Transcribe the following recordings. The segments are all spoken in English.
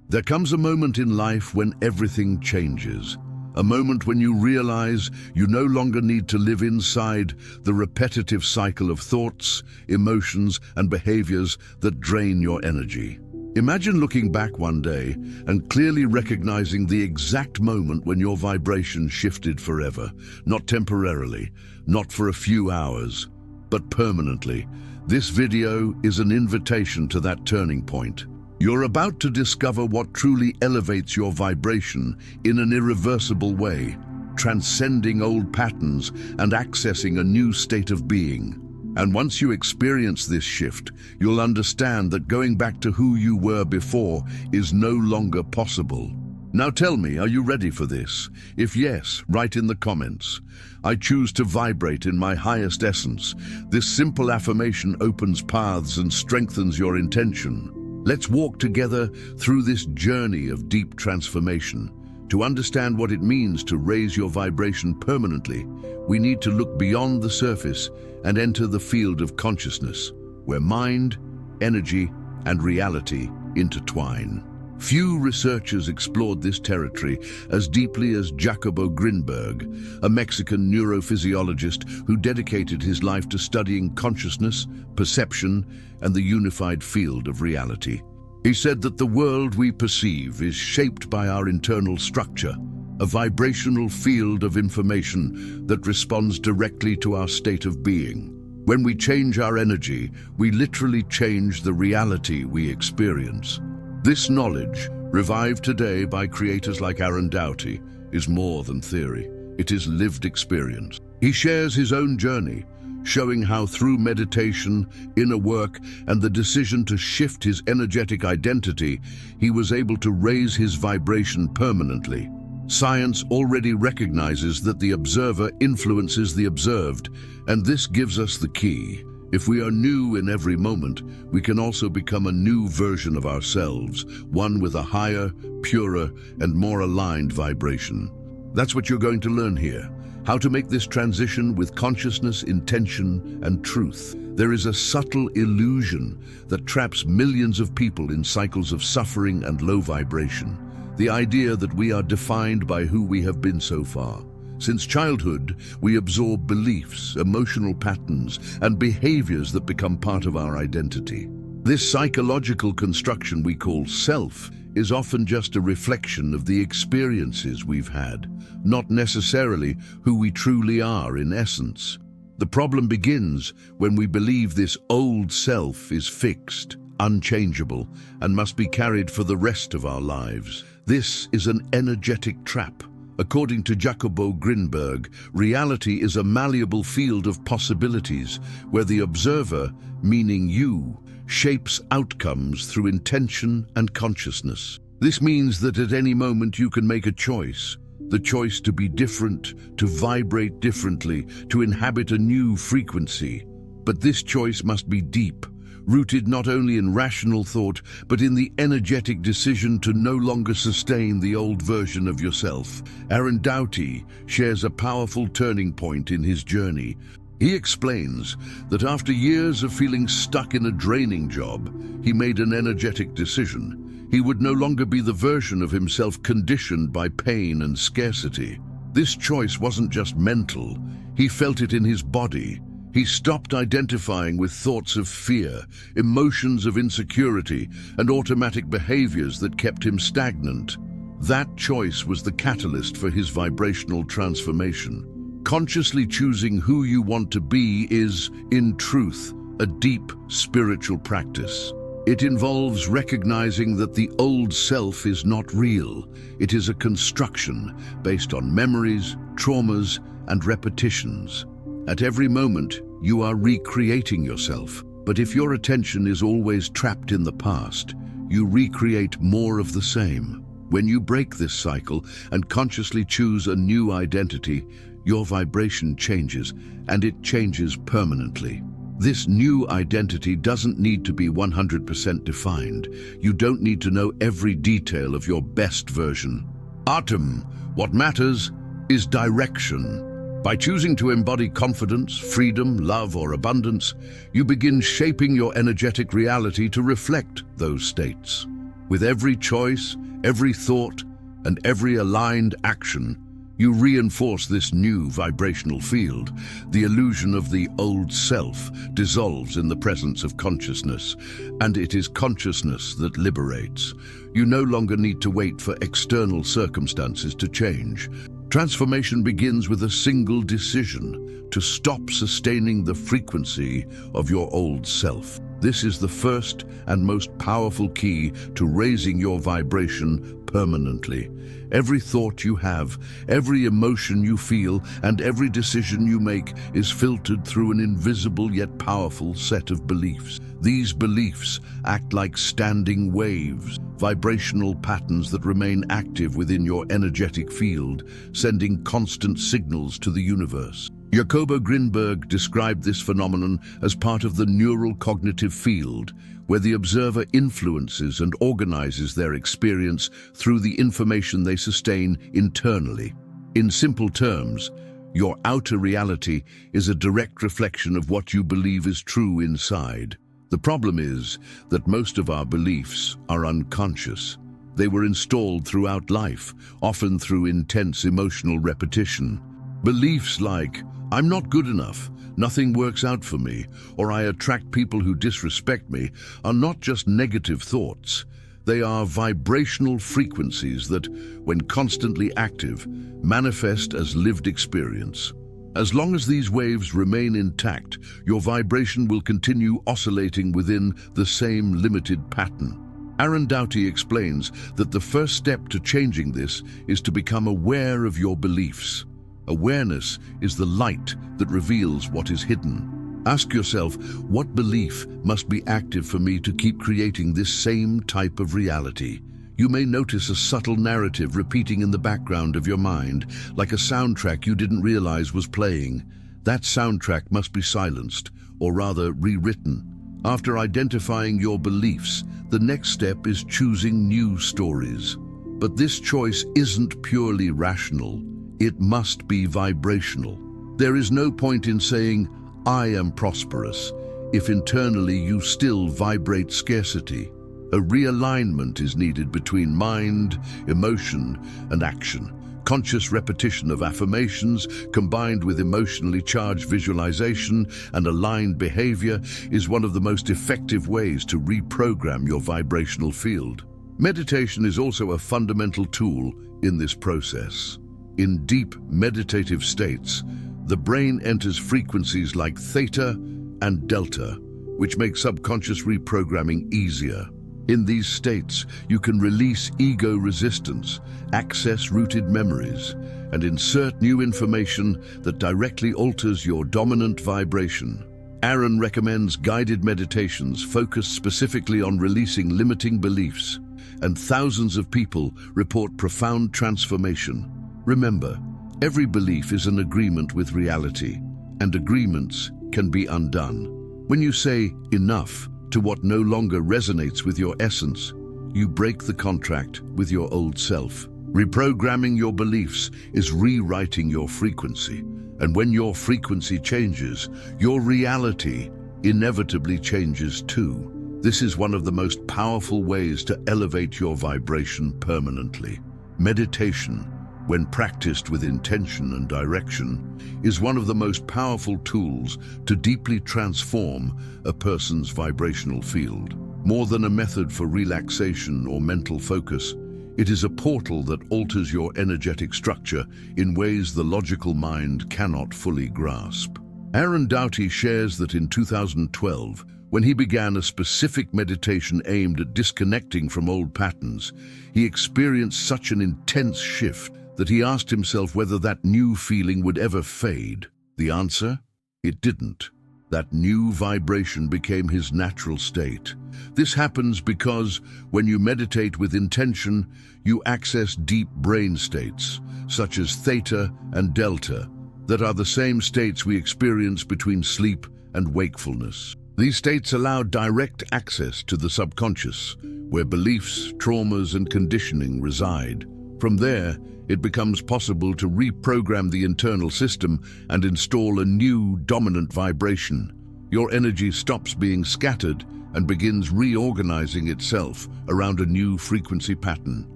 There comes a moment in life when everything changes. A moment when you realize you no longer need to live inside the repetitive cycle of thoughts, emotions, and behaviors that drain your energy. Imagine looking back one day and clearly recognizing the exact moment when your vibration shifted forever, not temporarily, not for a few hours, but permanently. This video is an invitation to that turning point. You're about to discover what truly elevates your vibration in an irreversible way, transcending old patterns and accessing a new state of being. And once you experience this shift, you'll understand that going back to who you were before is no longer possible. Now tell me, are you ready for this? If yes, write in the comments. I choose to vibrate in my highest essence. This simple affirmation opens paths and strengthens your intention. Let's walk together through this journey of deep transformation. To understand what it means to raise your vibration permanently, we need to look beyond the surface and enter the field of consciousness, where mind, energy, and reality intertwine. Few researchers explored this territory as deeply as Jacobo Grinberg, a Mexican neurophysiologist who dedicated his life to studying consciousness, perception, and the unified field of reality. He said that the world we perceive is shaped by our internal structure, a vibrational field of information that responds directly to our state of being. When we change our energy, we literally change the reality we experience. This knowledge, revived today by creators like Aaron Doughty, is more than theory. It is lived experience. He shares his own journey, showing how through meditation, inner work, and the decision to shift his energetic identity, he was able to raise his vibration permanently. Science already recognizes that the observer influences the observed, and this gives us the key. If we are new in every moment, we can also become a new version of ourselves, one with a higher, purer, and more aligned vibration. That's what you're going to learn here. How to make this transition with consciousness, intention, and truth. There is a subtle illusion that traps millions of people in cycles of suffering and low vibration. The idea that we are defined by who we have been so far. Since childhood, we absorb beliefs, emotional patterns, and behaviors that become part of our identity. This psychological construction we call self is often just a reflection of the experiences we've had, not necessarily who we truly are in essence. The problem begins when we believe this old self is fixed, unchangeable, and must be carried for the rest of our lives. This is an energetic trap. According to Jacobo Grinberg, reality is a malleable field of possibilities where the observer, meaning you, shapes outcomes through intention and consciousness. This means that at any moment you can make a choice. The choice to be different, to vibrate differently, to inhabit a new frequency. But this choice must be deep, rooted not only in rational thought, but in the energetic decision to no longer sustain the old version of yourself. Aaron Doughty shares a powerful turning point in his journey. He explains that after years of feeling stuck in a draining job, he made an energetic decision. He would no longer be the version of himself conditioned by pain and scarcity. This choice wasn't just mental, he felt it in his body. He stopped identifying with thoughts of fear, emotions of insecurity, and automatic behaviors that kept him stagnant. That choice was the catalyst for his vibrational transformation. Consciously choosing who you want to be is, in truth, a deep spiritual practice. It involves recognizing that the old self is not real. It is a construction based on memories, traumas, and repetitions. At every moment, you are recreating yourself. But if your attention is always trapped in the past, you recreate more of the same. When you break this cycle and consciously choose a new identity, your vibration changes, and it changes permanently. This new identity doesn't need to be 100% defined. You don't need to know every detail of your best version. What matters is direction. By choosing to embody confidence, freedom, love, or abundance, you begin shaping your energetic reality to reflect those states. With every choice, every thought, and every aligned action, you reinforce this new vibrational field. The illusion of the old self dissolves in the presence of consciousness, and it is consciousness that liberates. You no longer need to wait for external circumstances to change. Transformation begins with a single decision: to stop sustaining the frequency of your old self. This is the first and most powerful key to raising your vibration permanently. Every thought you have, every emotion you feel, and every decision you make is filtered through an invisible yet powerful set of beliefs. These beliefs act like standing waves, vibrational patterns that remain active within your energetic field, sending constant signals to the universe. Jacobo Grinberg described this phenomenon as part of the neural cognitive field, where the observer influences and organizes their experience through the information they sustain internally. In simple terms, your outer reality is a direct reflection of what you believe is true inside. The problem is that most of our beliefs are unconscious. They were installed throughout life, often through intense emotional repetition. Beliefs like, "I'm not good enough, nothing works out for me," or "I attract people who disrespect me," are not just negative thoughts. They are vibrational frequencies that, when constantly active, manifest as lived experience. As long as these waves remain intact, your vibration will continue oscillating within the same limited pattern. Aaron Doughty explains that the first step to changing this is to become aware of your beliefs. Awareness is the light that reveals what is hidden. Ask yourself, what belief must be active for me to keep creating this same type of reality? You may notice a subtle narrative repeating in the background of your mind, like a soundtrack you didn't realize was playing. That soundtrack must be silenced, or rather rewritten. After identifying your beliefs, the next step is choosing new stories. But this choice isn't purely rational. It must be vibrational. There is no point in saying, "I am prosperous," if internally you still vibrate scarcity. A realignment is needed between mind, emotion, and action. Conscious repetition of affirmations, combined with emotionally charged visualization and aligned behavior, is one of the most effective ways to reprogram your vibrational field. Meditation is also a fundamental tool in this process. In deep meditative states, the brain enters frequencies like theta and delta, which make subconscious reprogramming easier. In these states, you can release ego resistance, access rooted memories, and insert new information that directly alters your dominant vibration. Aaron recommends guided meditations focused specifically on releasing limiting beliefs, and thousands of people report profound transformation. Remember, every belief is an agreement with reality, and agreements can be undone. When you say enough to what no longer resonates with your essence, you break the contract with your old self. Reprogramming your beliefs is rewriting your frequency, and when your frequency changes, your reality inevitably changes too. This is one of the most powerful ways to elevate your vibration permanently. Meditation, when practiced with intention and direction, is one of the most powerful tools to deeply transform a person's vibrational field. More than a method for relaxation or mental focus, it is a portal that alters your energetic structure in ways the logical mind cannot fully grasp. Aaron Doughty shares that in 2012, when he began a specific meditation aimed at disconnecting from old patterns, he experienced such an intense shift that he asked himself whether that new feeling would ever fade. The answer? It didn't. That new vibration became his natural state. This happens because when you meditate with intention, you access deep brain states, such as theta and delta, that are the same states we experience between sleep and wakefulness. These states allow direct access to the subconscious, where beliefs, traumas, and conditioning reside. From there, it becomes possible to reprogram the internal system and install a new dominant vibration. Your energy stops being scattered and begins reorganizing itself around a new frequency pattern.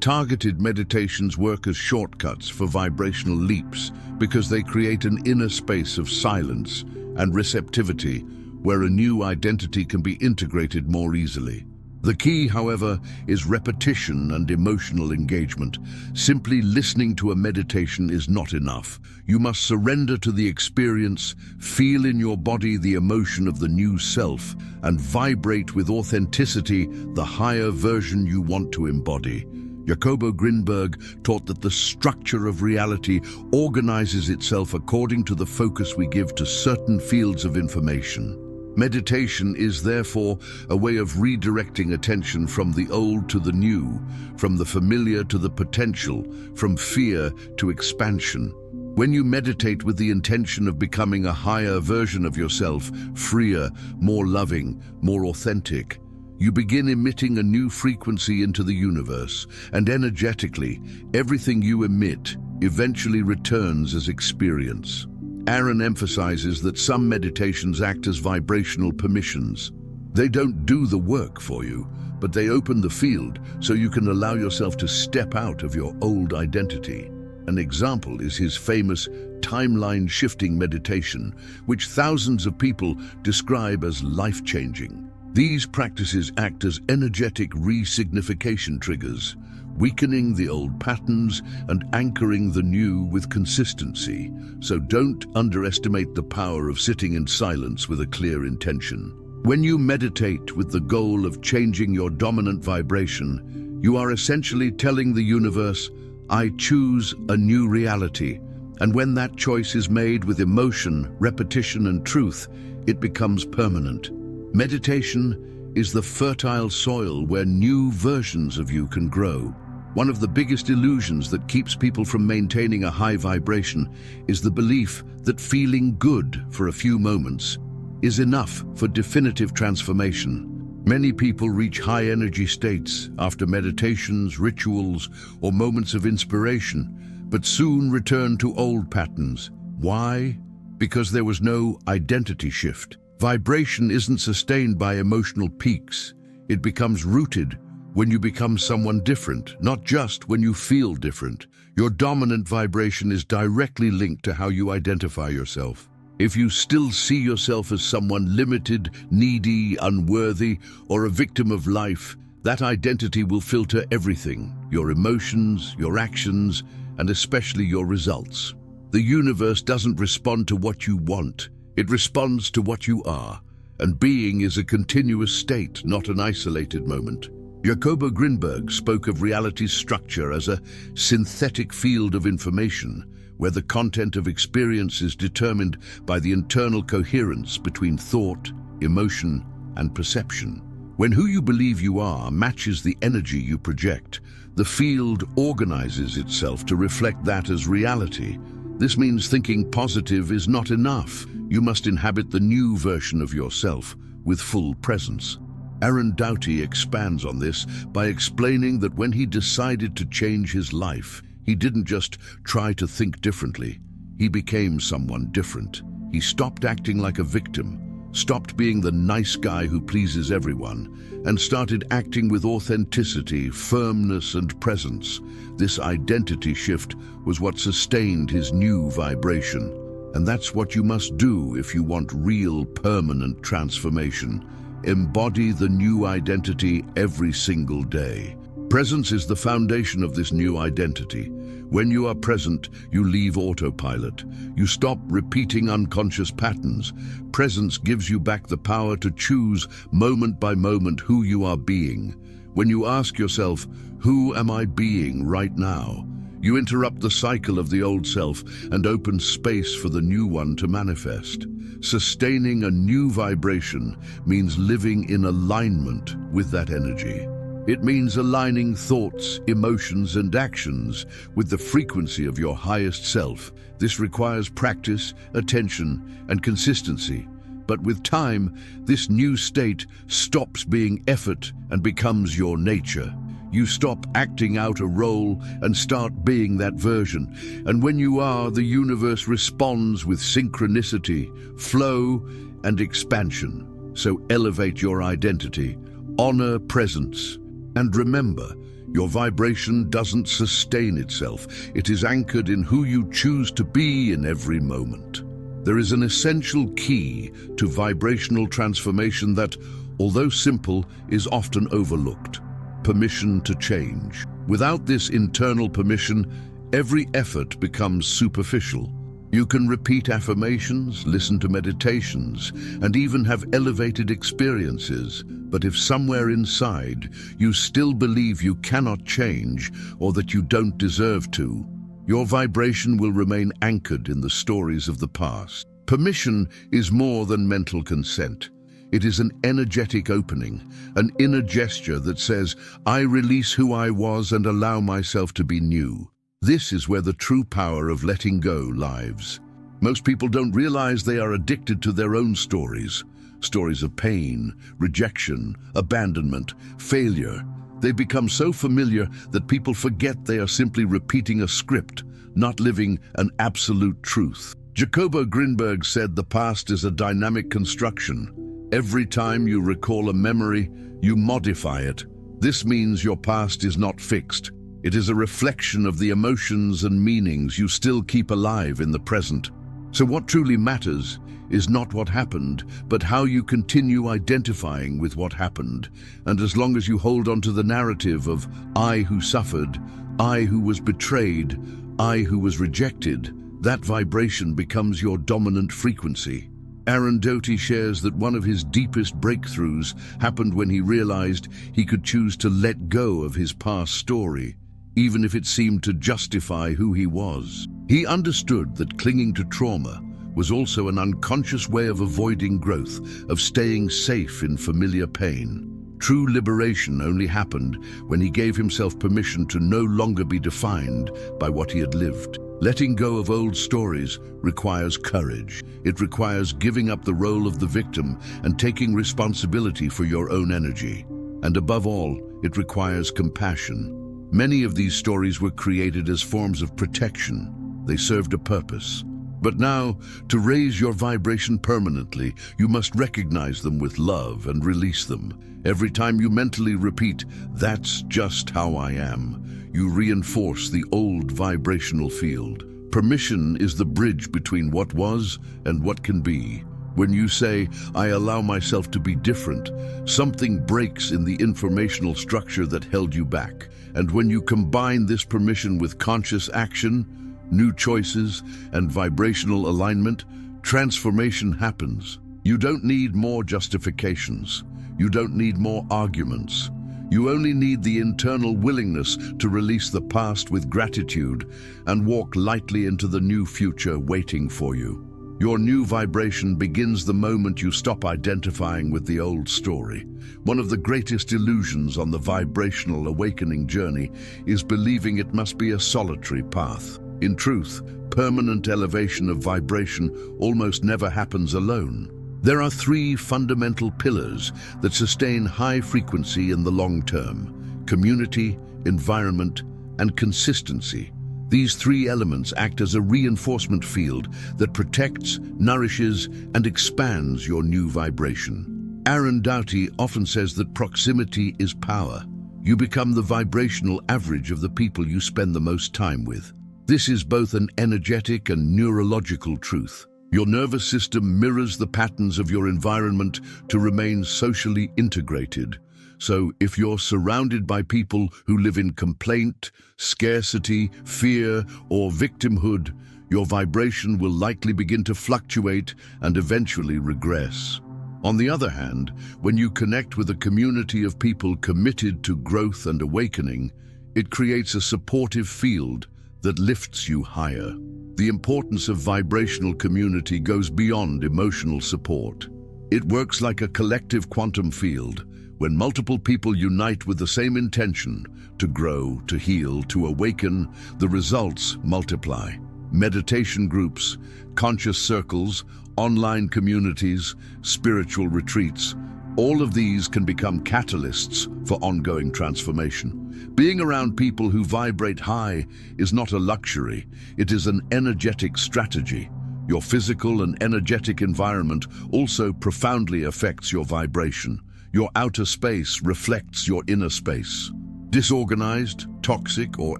Targeted meditations work as shortcuts for vibrational leaps because they create an inner space of silence and receptivity where a new identity can be integrated more easily. The key, however, is repetition and emotional engagement. Simply listening to a meditation is not enough. You must surrender to the experience, feel in your body the emotion of the new self, and vibrate with authenticity the higher version you want to embody. Jacobo Grinberg taught that the structure of reality organizes itself according to the focus we give to certain fields of information. Meditation is therefore a way of redirecting attention from the old to the new, from the familiar to the potential, from fear to expansion. When you meditate with the intention of becoming a higher version of yourself, freer, more loving, more authentic, you begin emitting a new frequency into the universe, and energetically, everything you emit eventually returns as experience. Aaron emphasizes that some meditations act as vibrational permissions. They don't do the work for you, but they open the field so you can allow yourself to step out of your old identity. An example is his famous timeline-shifting meditation, which thousands of people describe as life-changing. These practices act as energetic re-signification triggers, weakening the old patterns and anchoring the new with consistency. So don't underestimate the power of sitting in silence with a clear intention. When you meditate with the goal of changing your dominant vibration, you are essentially telling the universe, I choose a new reality. And when that choice is made with emotion, repetition, and truth, it becomes permanent. Meditation is the fertile soil where new versions of you can grow. One of the biggest illusions that keeps people from maintaining a high vibration is the belief that feeling good for a few moments is enough for definitive transformation. Many people reach high energy states after meditations, rituals, or moments of inspiration, but soon return to old patterns. Why? Because there was no identity shift. Vibration isn't sustained by emotional peaks. It becomes rooted when you become someone different, not just when you feel different. Your dominant vibration is directly linked to how you identify yourself. If you still see yourself as someone limited, needy, unworthy, or a victim of life, that identity will filter everything: your emotions, your actions, and especially your results. The universe doesn't respond to what you want. It responds to what you are, and being is a continuous state, not an isolated moment. Jacobo Grinberg spoke of reality's structure as a synthetic field of information, where the content of experience is determined by the internal coherence between thought, emotion, and perception. When who you believe you are matches the energy you project, the field organizes itself to reflect that as reality. This means thinking positive is not enough. You must inhabit the new version of yourself with full presence. Aaron Doughty expands on this by explaining that when he decided to change his life, he didn't just try to think differently. He became someone different. He stopped acting like a victim, stopped being the nice guy who pleases everyone, and started acting with authenticity, firmness, and presence. This identity shift was what sustained his new vibration. And that's what you must do if you want real, permanent transformation. Embody the new identity every single day. Presence is the foundation of this new identity. When you are present, you leave autopilot. You stop repeating unconscious patterns. Presence gives you back the power to choose moment by moment who you are being. When you ask yourself, who am I being right now? You interrupt the cycle of the old self and open space for the new one to manifest. Sustaining a new vibration means living in alignment with that energy. It means aligning thoughts, emotions, and actions with the frequency of your highest self. This requires practice, attention, and consistency. But with time, this new state stops being effort and becomes your nature. You stop acting out a role and start being that version. And when you are, the universe responds with synchronicity, flow, and expansion. So elevate your identity, honor presence, and remember, your vibration doesn't sustain itself. It is anchored in who you choose to be in every moment. There is an essential key to vibrational transformation that, although simple, is often overlooked: permission to change. Without this internal permission, every effort becomes superficial. You can repeat affirmations, listen to meditations, and even have elevated experiences, but if somewhere inside you still believe you cannot change or that you don't deserve to, your vibration will remain anchored in the stories of the past. Permission is more than mental consent. It is an energetic opening, an inner gesture that says, I release who I was and allow myself to be new. This is where the true power of letting go lies. Most people don't realize they are addicted to their own stories. Stories of pain, rejection, abandonment, failure. They become so familiar that people forget they are simply repeating a script, not living an absolute truth. Jacobo Grinberg said the past is a dynamic construction. Every time you recall a memory, you modify it. This means your past is not fixed. It is a reflection of the emotions and meanings you still keep alive in the present. So what truly matters is not what happened, but how you continue identifying with what happened. And as long as you hold on to the narrative of I who suffered, I who was betrayed, I who was rejected, that vibration becomes your dominant frequency. Aaron Doughty shares that one of his deepest breakthroughs happened when he realized he could choose to let go of his past story, even if it seemed to justify who he was. He understood that clinging to trauma was also an unconscious way of avoiding growth, of staying safe in familiar pain. True liberation only happened when he gave himself permission to no longer be defined by what he had lived. Letting go of old stories requires courage. It requires giving up the role of the victim and taking responsibility for your own energy. And above all, it requires compassion. Many of these stories were created as forms of protection. They served a purpose. But now, to raise your vibration permanently, you must recognize them with love and release them. Every time you mentally repeat, "That's just how I am," you reinforce the old vibrational field. Permission is the bridge between what was and what can be. When you say, "I allow myself to be different," something breaks in the informational structure that held you back. And when you combine this permission with conscious action, new choices, and vibrational alignment, transformation happens. You don't need more justifications. You don't need more arguments. You only need the internal willingness to release the past with gratitude and walk lightly into the new future waiting for you. Your new vibration begins the moment you stop identifying with the old story. One of the greatest illusions on the vibrational awakening journey is believing it must be a solitary path. In truth, permanent elevation of vibration almost never happens alone. There are three fundamental pillars that sustain high frequency in the long term: community, environment, and consistency. These three elements act as a reinforcement field that protects, nourishes, and expands your new vibration. Aaron Doughty often says that proximity is power. You become the vibrational average of the people you spend the most time with. This is both an energetic and neurological truth. Your nervous system mirrors the patterns of your environment to remain socially integrated. So if you're surrounded by people who live in complaint, scarcity, fear, or victimhood, your vibration will likely begin to fluctuate and eventually regress. On the other hand, when you connect with a community of people committed to growth and awakening, it creates a supportive field that lifts you higher. The importance of vibrational community goes beyond emotional support. It works like a collective quantum field. When multiple people unite with the same intention, to grow, to heal, to awaken, the results multiply. Meditation groups, conscious circles, online communities, spiritual retreats, all of these can become catalysts for ongoing transformation. Being around people who vibrate high is not a luxury, it is an energetic strategy. Your physical and energetic environment also profoundly affects your vibration. Your outer space reflects your inner space. Disorganized, toxic, or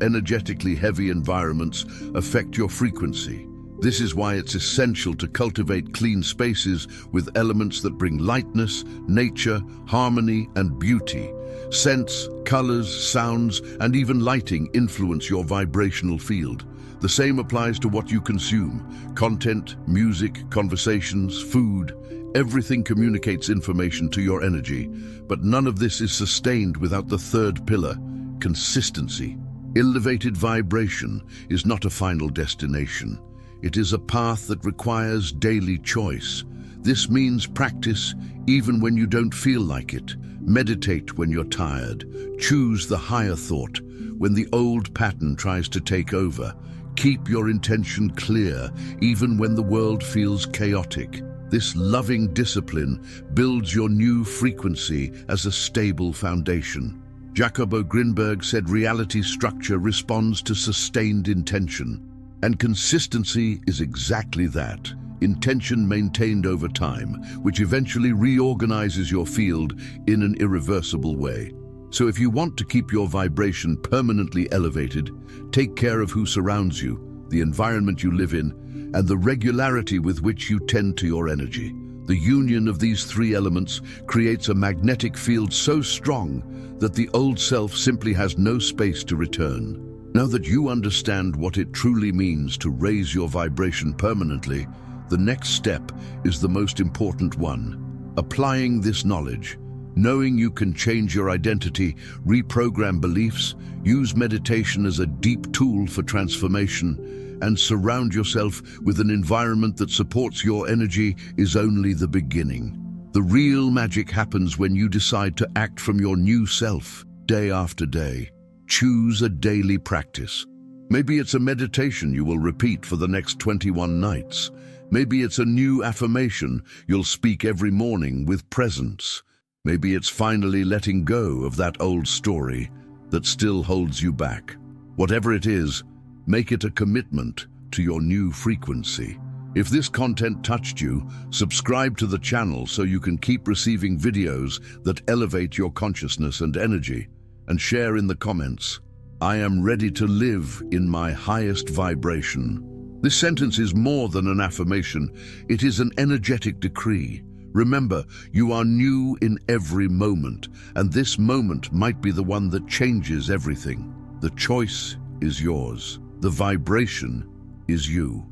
energetically heavy environments affect your frequency. This is why it's essential to cultivate clean spaces with elements that bring lightness, nature, harmony, and beauty. Scents, colors, sounds, and even lighting influence your vibrational field. The same applies to what you consume. Content, music, conversations, food, everything communicates information to your energy, but none of this is sustained without the third pillar, consistency. Elevated vibration is not a final destination. It is a path that requires daily choice. This means practice even when you don't feel like it. Meditate when you're tired. Choose the higher thought when the old pattern tries to take over. Keep your intention clear even when the world feels chaotic. This loving discipline builds your new frequency as a stable foundation. Jacobo Grinberg said reality structure responds to sustained intention. And consistency is exactly that. Intention maintained over time, which eventually reorganizes your field in an irreversible way. So if you want to keep your vibration permanently elevated, take care of who surrounds you, the environment you live in, and the regularity with which you tend to your energy. The union of these three elements creates a magnetic field so strong that the old self simply has no space to return. Now that you understand what it truly means to raise your vibration permanently, the next step is the most important one. Applying this knowledge. Knowing you can change your identity, reprogram beliefs, use meditation as a deep tool for transformation, and surround yourself with an environment that supports your energy is only the beginning. The real magic happens when you decide to act from your new self, day after day. Choose a daily practice. Maybe it's a meditation you will repeat for the next 21 nights. Maybe it's a new affirmation you'll speak every morning with presence. Maybe it's finally letting go of that old story that still holds you back. Whatever it is, make it a commitment to your new frequency. If this content touched you, subscribe to the channel so you can keep receiving videos that elevate your consciousness and energy. And share in the comments, "I am ready to live in my highest vibration." This sentence is more than an affirmation. It is an energetic decree. Remember, you are new in every moment, and this moment might be the one that changes everything. The choice is yours. The vibration is you.